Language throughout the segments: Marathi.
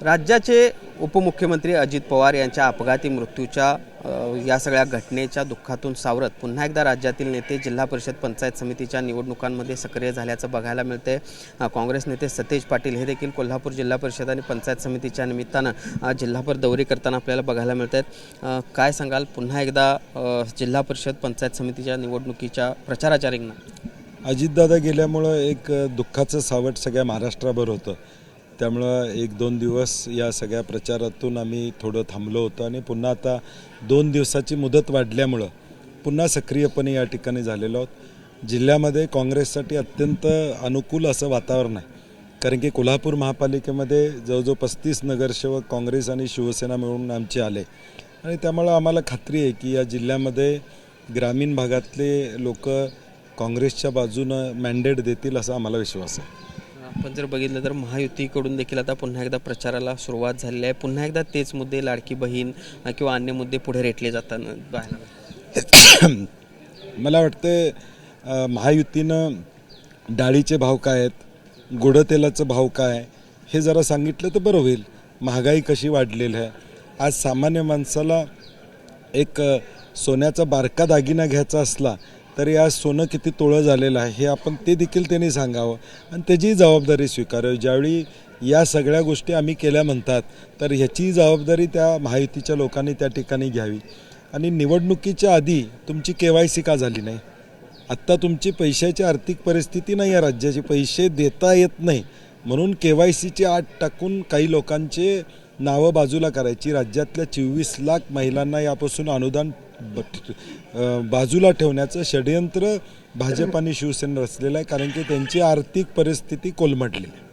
राज्याचे उपमुख्यमंत्री अजित पवार यांच्या अपघाती मृत्यूच्या या सगळ्या घटनेच्या दुःखातून सावरत पुन्हा एकदा राज्यातील नेते जिल्हा परिषद पंचायत समितीच्या निवडणुकांमध्ये सक्रिय झाल्याचं बघायला मिळते। काँग्रेस नेते सतेज पाटील हे देखील कोल्हापूर जिल्हा परिषद आणि पंचायत समितीच्या निमित्तानं जिल्हाभर दौरे करताना आपल्याला बघायला मिळतात। काय सांगाल, पुन्हा एकदा जिल्हा परिषद पंचायत समितीच्या निवडणुकीच्या प्रचाराच्या रिंगणात अजितदादा गेल्यामुळं एक दुःखाचं सावट सगळ्या महाराष्ट्राभर होतं। त्यामुळं 1-2 दिवस या सगळ्या प्रचारातून आम्ही थोडं थांबलो होतो आणि पुन्हा आता 2 दिवसाची मुदत वाढल्यामुळं पुन्हा सक्रियपणे या ठिकाणी झालेलो आहोत। जिल्ह्यामध्ये काँग्रेससाठी अत्यंत अनुकूल असं वातावरण आहे, कारण की कोल्हापूर महापालिकेमध्ये जवळजवळ 35 नगरसेवक काँग्रेस आणि शिवसेना मिळून आमचे आले आणि त्यामुळं आम्हाला खात्री आहे की या जिल्ह्यामध्ये ग्रामीण भागातले लोक काँग्रेसच्या बाजूनं मॅन्डेट देतील असा आम्हाला विश्वास आहे। आपण जर बघितलं तर महायुतीकडून देखील आता पुन्हा एकदा प्रचाराला सुरुवात झालेली आहे। पुन्हा एकदा तेच मुद्दे, लाडकी बहीण किंवा अन्य मुद्दे पुढे रेटले जाताना पाहायला मला वाटतं महायुतीनं डाळीचे भाव काय आहेत, गोडं तेलाचं भाव काय हे जरा सांगितलं तर बरं होईल। महागाई कशी वाढलेली आहे, आज सामान्य माणसाला एक सोन्याचा बारका दागिना घ्यायचा असला तरी आज सोनं किती तोळं झालेलं आहे हे आपण ते देखील त्यांनी सांगावं आणि त्याची जबाबदारी स्वीकारावी। ज्यावेळी या सगळ्या गोष्टी आम्ही केल्या म्हणतात तर ह्याची जबाबदारी त्या महायुतीच्या लोकांनी त्या ठिकाणी घ्यावी। आणि निवडणुकीच्या आधी तुमची KYC का झाली नाही? आत्ता तुमची पैशाची आर्थिक परिस्थिती नाही आहे, राज्याची पैसे देता येत नाही म्हणून KYCची आट टाकून काही लोकांचे नावं बाजूला करायची। राज्यातल्या 24 लाख महिलांना यापासून अनुदान बाजूला ठेवण्याचं षडयंत्र भाजप आणि शिवसेना रचलेलं आहे, कारण की त्यांची आर्थिक परिस्थिती कोलमडली आहे।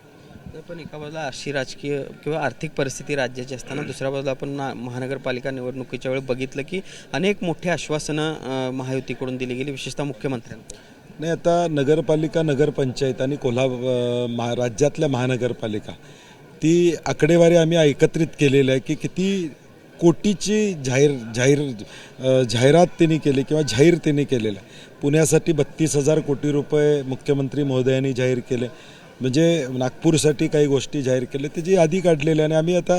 पण एका बाजूला अशी राजकीय किंवा आर्थिक परिस्थिती राज्याची असताना दुसऱ्या बाजूला आपण महानगरपालिका निवडणुकीच्या वेळी बघितलं की अनेक मोठी आश्वासनं महायुतीकडून दिली गेली, विशेषतः मुख्यमंत्र्यांना। नाही, आता नगरपालिका, नगरपंचायत आणि राज्यातल्या महानगरपालिका ती आकडेवारी आम्ही एकत्रित केलेली आहे की किती कोटीची जाहिरात त्यांनी केली किंवा जाहीर त्यांनी केलेलं आहे। पुण्यासाठी 32,000 कोटी रुपये मुख्यमंत्री महोदयांनी जाहीर केले, म्हणजे नागपूरसाठी काही गोष्टी जाहीर केल्या, त्याची यादी काढलेली आहे। आणि आम्ही आता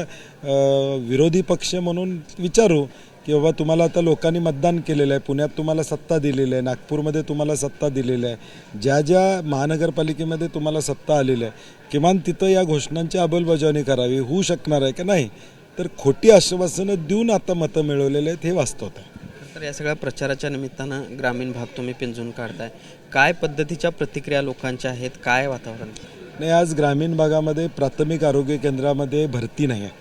विरोधी पक्ष म्हणून विचारू की बाबा तुम्हाला आता लोकांनी मतदान केलेलं आहे, पुण्यात तुम्हाला सत्ता दिलेली आहे, नागपूरमध्ये तुम्हाला सत्ता दिलेली आहे, ज्या ज्या महानगरपालिकेमध्ये तुम्हाला सत्ता आलेली आहे किमान तिथं या घोषणांची अंमलबजावणी करावी। होऊ शकणार आहे का? नाही, तर खोटी आश्वासनं देऊन आता मतं मिळवलेले आहेत हे वास्तव आहे। तर या सगळ्या प्रचाराच्या निमित्तानं ग्रामीण भाग तुम्ही पिंजून काढताय, काय पद्धतीच्या प्रतिक्रिया लोकांच्या आहेत, काय वातावरण? नाही, आज ग्रामीण भागामध्ये प्राथमिक आरोग्य केंद्रामध्ये भरती नाही आहे,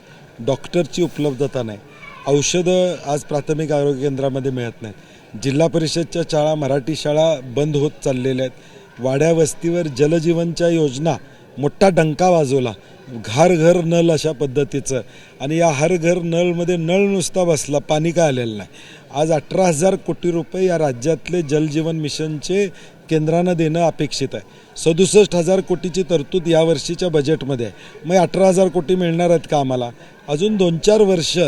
डॉक्टरची उपलब्धता नाही, औषधं आज प्राथमिक आरोग्य केंद्रामध्ये मिळत नाहीत, जिल्हा परिषदच्या शाळा, मराठी शाळा बंद होत चाललेल्या आहेत, वाड्या वस्तीवर जलजीवनच्या योजना मोठा डंका वाजवला, घर घर नळ अशा पद्धतीचं, आणि या हर घर नळमध्ये नळ नुसता बसला, पाणी काय आलेलं नाही। आज 18,000 कोटी रुपये या राज्यातले जलजीवन मिशनचे केंद्रानं देणं अपेक्षित आहे। 67,000 कोटीची तरतूद यावर्षीच्या बजेटमध्ये आहे, मग 18,000 कोटी मिळणार आहेत का आम्हाला? अजून 2-4 वर्ष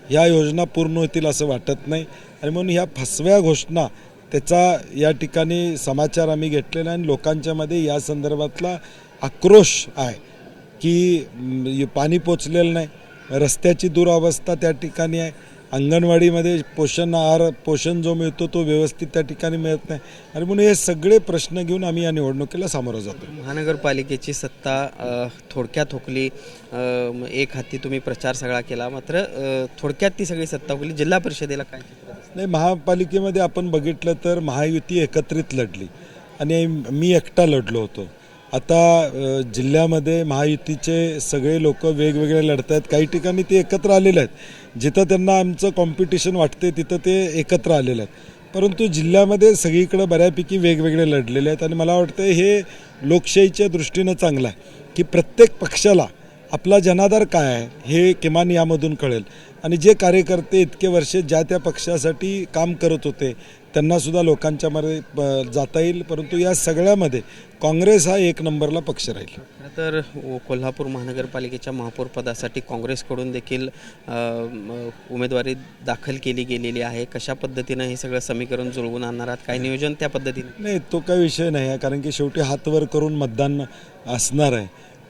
ह्या योजना पूर्ण होतील असं वाटत नाही, आणि म्हणून ह्या फसव्या घोषणा त्याचा या ठिकाणी समाचार आम्ही घेतलेला आहे आणि लोकांच्यामध्ये या संदर्भातला आक्रोश आहे की पाणी पोचलेलं नाही, रस्त्याची दुरावस्था त्या ठिकाणी आहे, अंगणवाडीमध्ये पोषण जो मिळतो तो व्यवस्थित त्या ठिकाणी मिळत नाही, आणि म्हणून हे सगळे प्रश्न घेऊन आम्ही या निवडणुकीला सामोरं जातो। महानगरपालिकेची सत्ता थोडक्यात हुकली, एक हाती तुम्ही प्रचार सगळा केला, मात्र थोडक्यात ती सगळी सत्ता हुकली, जिल्हा परिषदेला काय? नाही, महापालिकेमध्ये आपण बघितलं तर महायुती एकत्रित लढली आणि मी एकटा लढलो होतो। आता जिल्ह्यामध्ये महायुतीचे सगळे लोक वेगवेगळे लढत आहेत, काही ठिकाणी ते एकत्र आलेले आहेत, जिथं त्यांना आमचं कॉम्पिटिशन वाटते तिथं ते एकत्र आलेले आहेत, परंतु जिल्ह्यामध्ये सगळीकडे बऱ्यापैकी वेगवेगळे लढलेले आहेत। आणि मला वाटतं हे लोकशाहीच्या दृष्टीनं चांगलं आहे की प्रत्येक पक्षाला आपला जनाधार काय आहे हे किमान यामधून कळेल, आणि जे कार्यकर्ते इतके वर्षे ज्या त्या पक्षासाठी काम करत होते त्यांनासुद्धा लोकांच्यामध्ये जाता येईल, परंतु या सगळ्यामध्ये काँग्रेस हा 1 नंबरला पक्ष राहील। तर कोल्हापूर महानगरपालिकेच्या महापौरपदासाठी काँग्रेसकडून देखील उमेदवारी दाखल केली गेलेली आहे, कशा पद्धतीनं हे सगळं समीकरण जुळवून आणणार आहात, काय नियोजन त्या पद्धतीने? नाही, तो काही विषय नाही आहे, कारण की शेवटी हात वर करून मतदान असणार आहे,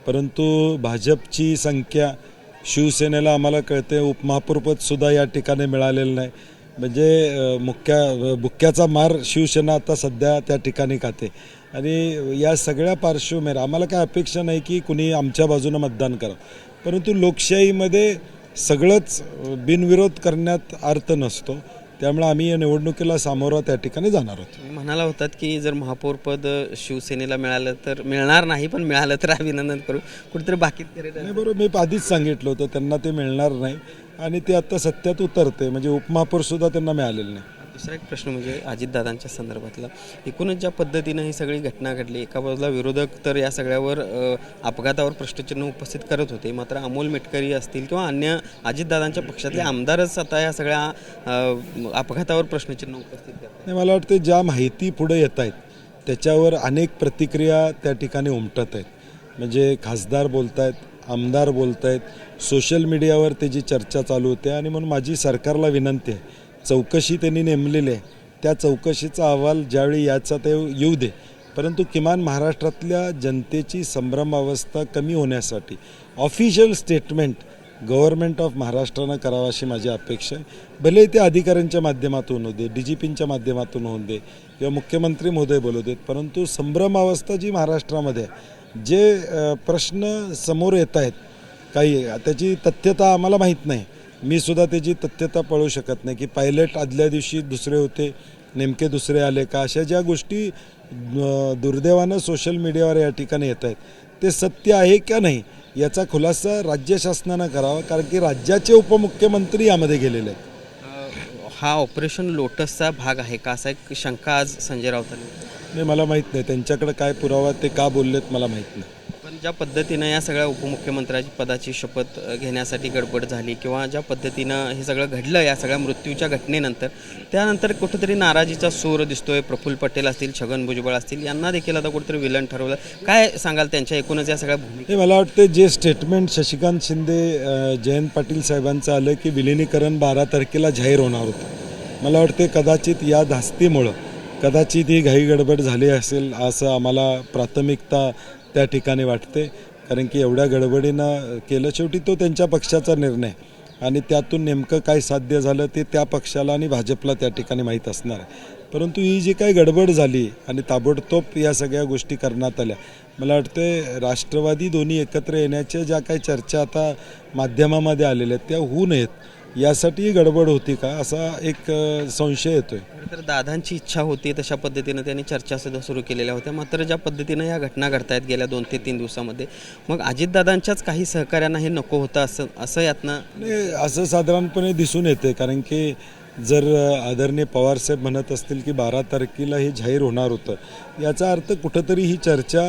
परंतु भाजपची संख्या शिवसेनेला आम्हाला कळते उपमहापौरपदसुद्धा या ठिकाणी मिळालेलं नाही. म्हणजे बुक्क्याचा मार शिवसेना आता सध्या त्या ठिकाणी खाते. आणि या सगळ्या पार्श्वभूमीवर आम्हाला काय अपेक्षा नाही की कुणी आमच्या बाजूनं मतदान करावं, परंतु लोकशाहीमध्ये सगळंच बिनविरोध करण्यात अर्थ नसतो. त्यामुळे आम्ही या निवडणुकीला सामोरं त्या ठिकाणी जाणार आहोत. तुम्ही म्हणाला होतात की जर महापौरपद शिवसेनेला मिळालं तर मिळणार नाही, पण मिळालं तर अभिनंदन करू, कुठेतरी बाकीत करेल. नाही, बरोबर. मी आधीच सांगितलं होतं त्यांना ते मिळणार नाही आणि ते आता सत्यात उतरते. म्हणजे उपमहापौरसुद्धा त्यांना मिळालेलं नाही. दुसरा एक प्रश्न म्हणजे अजितदादांच्या संदर्भातला, एकूणच ज्या पद्धतीनं ही सगळी घटना घडली, एका बाजूला विरोधक तर या सगळ्यावर अपघातावर प्रश्नचिन्ह उपस्थित करत होते, मात्र अमोल मेटकरी असतील किंवा अन्य अजितदादांच्या पक्षातले आमदारच आता या सगळ्या अपघातावर प्रश्नचिन्ह उपस्थित करतात. नाही, मला वाटतं ज्या माहिती पुढे येत आहेत त्याच्यावर अनेक प्रतिक्रिया त्या ठिकाणी उमटत आहेत. म्हणजे खासदार बोलत आहेत, आमदार बोलत आहेत, सोशल मीडियावर त्याची चर्चा चालू होते. आणि म्हणून माझी सरकारला विनंती आहे, चौकशी त्यांनी नेमलेली आहे, त्या चौकशीचा अहवाल ज्यावेळी याचा ते येऊ दे, परंतु किमान महाराष्ट्रातल्या जनतेची संभ्रमावस्था कमी होण्यासाठी ऑफिशियल स्टेटमेंट गव्हर्नमेंट ऑफ महाराष्ट्रानं करावं अशी माझी अपेक्षा आहे. भले ते अधिकाऱ्यांच्या माध्यमातून होऊ दे, DGPच्या माध्यमातून होऊ दे किंवा मुख्यमंत्री महोदय बोलू देत, परंतु संभ्रमावस्था जी महाराष्ट्रामध्ये आहे, जे प्रश्न समोर येत आहेत काही, त्याची तथ्यता आम्हाला माहीत नाही. मी सुद्धा त्याची तथ्यता पळू शकत नाही की पायलट आदल्या दिवशी दुसरे होते, नेमके दुसरे आले का, अशा ज्या गोष्टी दुर्दैवानं सोशल मीडियावर या ठिकाणी येत आहेत ते सत्य आहे का नाही याचा खुलासा राज्य शासनानं करावा, कारण की राज्याचे उपमुख्यमंत्री यामध्ये गेलेले आहेत. हा ऑपरेशन लोटसचा भाग आहे का, असा एक शंका आज संजय राऊतांनी. नाही, मला माहीत नाही त्यांच्याकडे काय पुरावा, ते का बोललेत मला माहीत नाही. पण ज्या पद्धतीनं या सगळ्या उपमुख्यमंत्र्याची पदाची शपथ घेण्यासाठी गडबड झाली किंवा ज्या पद्धतीनं हे सगळं घडलं या सगळ्या मृत्यूच्या घटनेनंतर, त्यानंतर कुठेतरी नाराजीचा सूर दिसतोय. प्रफुल्ल पटेल असतील, छगन भुजबळ असतील, यांना देखील आता कुठेतरी विलन ठरवलं. काय सांगाल त्यांच्या एकूणच या सगळ्या भूमिका? हे मला वाटतं जे स्टेटमेंट शशिकांत शिंदे, जयंत पाटील साहेबांचं आलं की विलिनीकरण 12 तारखेला जाहीर होणार होतं, मला वाटते कदाचित या धास्तीमुळं कदाचित ही घाई गडबड झाली असेल असं आम्हाला प्राथमिकता त्या ठिकाणी वाटते. कारण की एवढ्या गडबडीनं केलं, शेवटी तो त्यांच्या पक्षाचा निर्णय आणि त्यातून नेमकं काय साध्य झालं ते त्या पक्षाला आणि भाजपला त्या ठिकाणी माहीत असणार आहे. परंतु ही जी काही गडबड झाली आणि ताबडतोब या सगळ्या गोष्टी करण्यात आल्या, मला वाटतं राष्ट्रवादी दोन्ही एकत्र येण्याच्या ज्या काही चर्चा आता माध्यमामध्ये आलेल्या आहेत त्या होऊ नयेत यासाठी गडबड होती का असा एक संशय येतोय. तर दादांची इच्छा होती तशा पद्धतीनं त्यांनी चर्चा सुद्धा सुरू केलेल्या होत्या, मात्र ज्या पद्धतीनं या घटना घडतायत गेल्या 2 ते 3 दिवसामध्ये, मग अजितदादांच्याच काही सहकार्यांना हे नको होतं असं यातनं असं साधारणपणे दिसून येते. कारण की जर आदरणीय पवारसाहेब म्हणत असतील की 12 तारखेला हे जाहीर होणार होतं, याचा अर्थ कुठंतरी ही चर्चा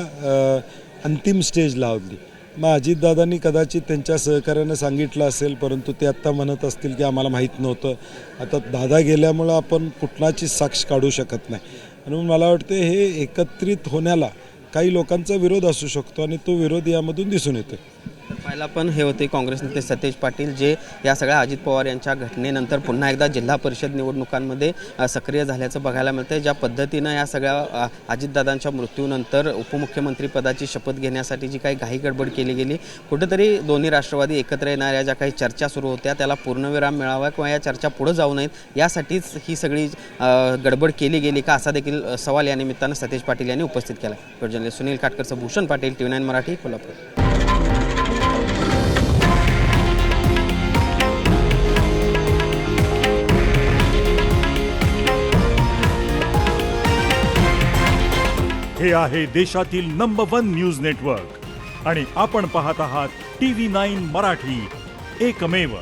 अंतिम स्टेजला होती. मग अजितदादांनी कदाचित त्यांच्या सहकार्यानं सांगितलं असेल, परंतु ते आत्ता म्हणत असतील की आम्हाला माहीत नव्हतं. आता दादा गेल्यामुळं आपण कुठलाची साक्ष काढू शकत नाही. म्हणून मला वाटतं हे एकत्रित होण्याला काही लोकांचा विरोध असू शकतो आणि तो विरोध यामधून दिसून येतो. पहिला पण हे होते काँग्रेस नेते सतेज पाटील, जे या सगळ्या अजित पवार यांच्या घटनेनंतर पुन्हा एकदा जिल्हा परिषद निवडणुकांमध्ये सक्रिय झाल्याचं बघायला मिळतं. ज्या पद्धतीनं या सगळ्या अजितदादांच्या मृत्यूनंतर उपमुख्यमंत्री पदाची शपथ घेण्यासाठी जी काही घाई गडबड केली गेली, कुठेतरी दोन्ही राष्ट्रवादी एकत्र येणाऱ्या ज्या काही चर्चा सुरू होत्या त्याला पूर्णविराम मिळावा किंवा या चर्चा पुढे जाऊ नयेत यासाठीच ही सगळी गडबड केली गेली का, असा देखील सवाल या निमित्तानं सतेज पाटील यांनी उपस्थित केला. जर्नलिस्ट सुनील काटकरचं भूषण पाटील, TV9 मराठी, कोल्हापूर. हे आहे देशातील नंबर 1 न्यूज नेटवर्क आणि आपण पाहत आहात TV9 मराठी, एकमेव.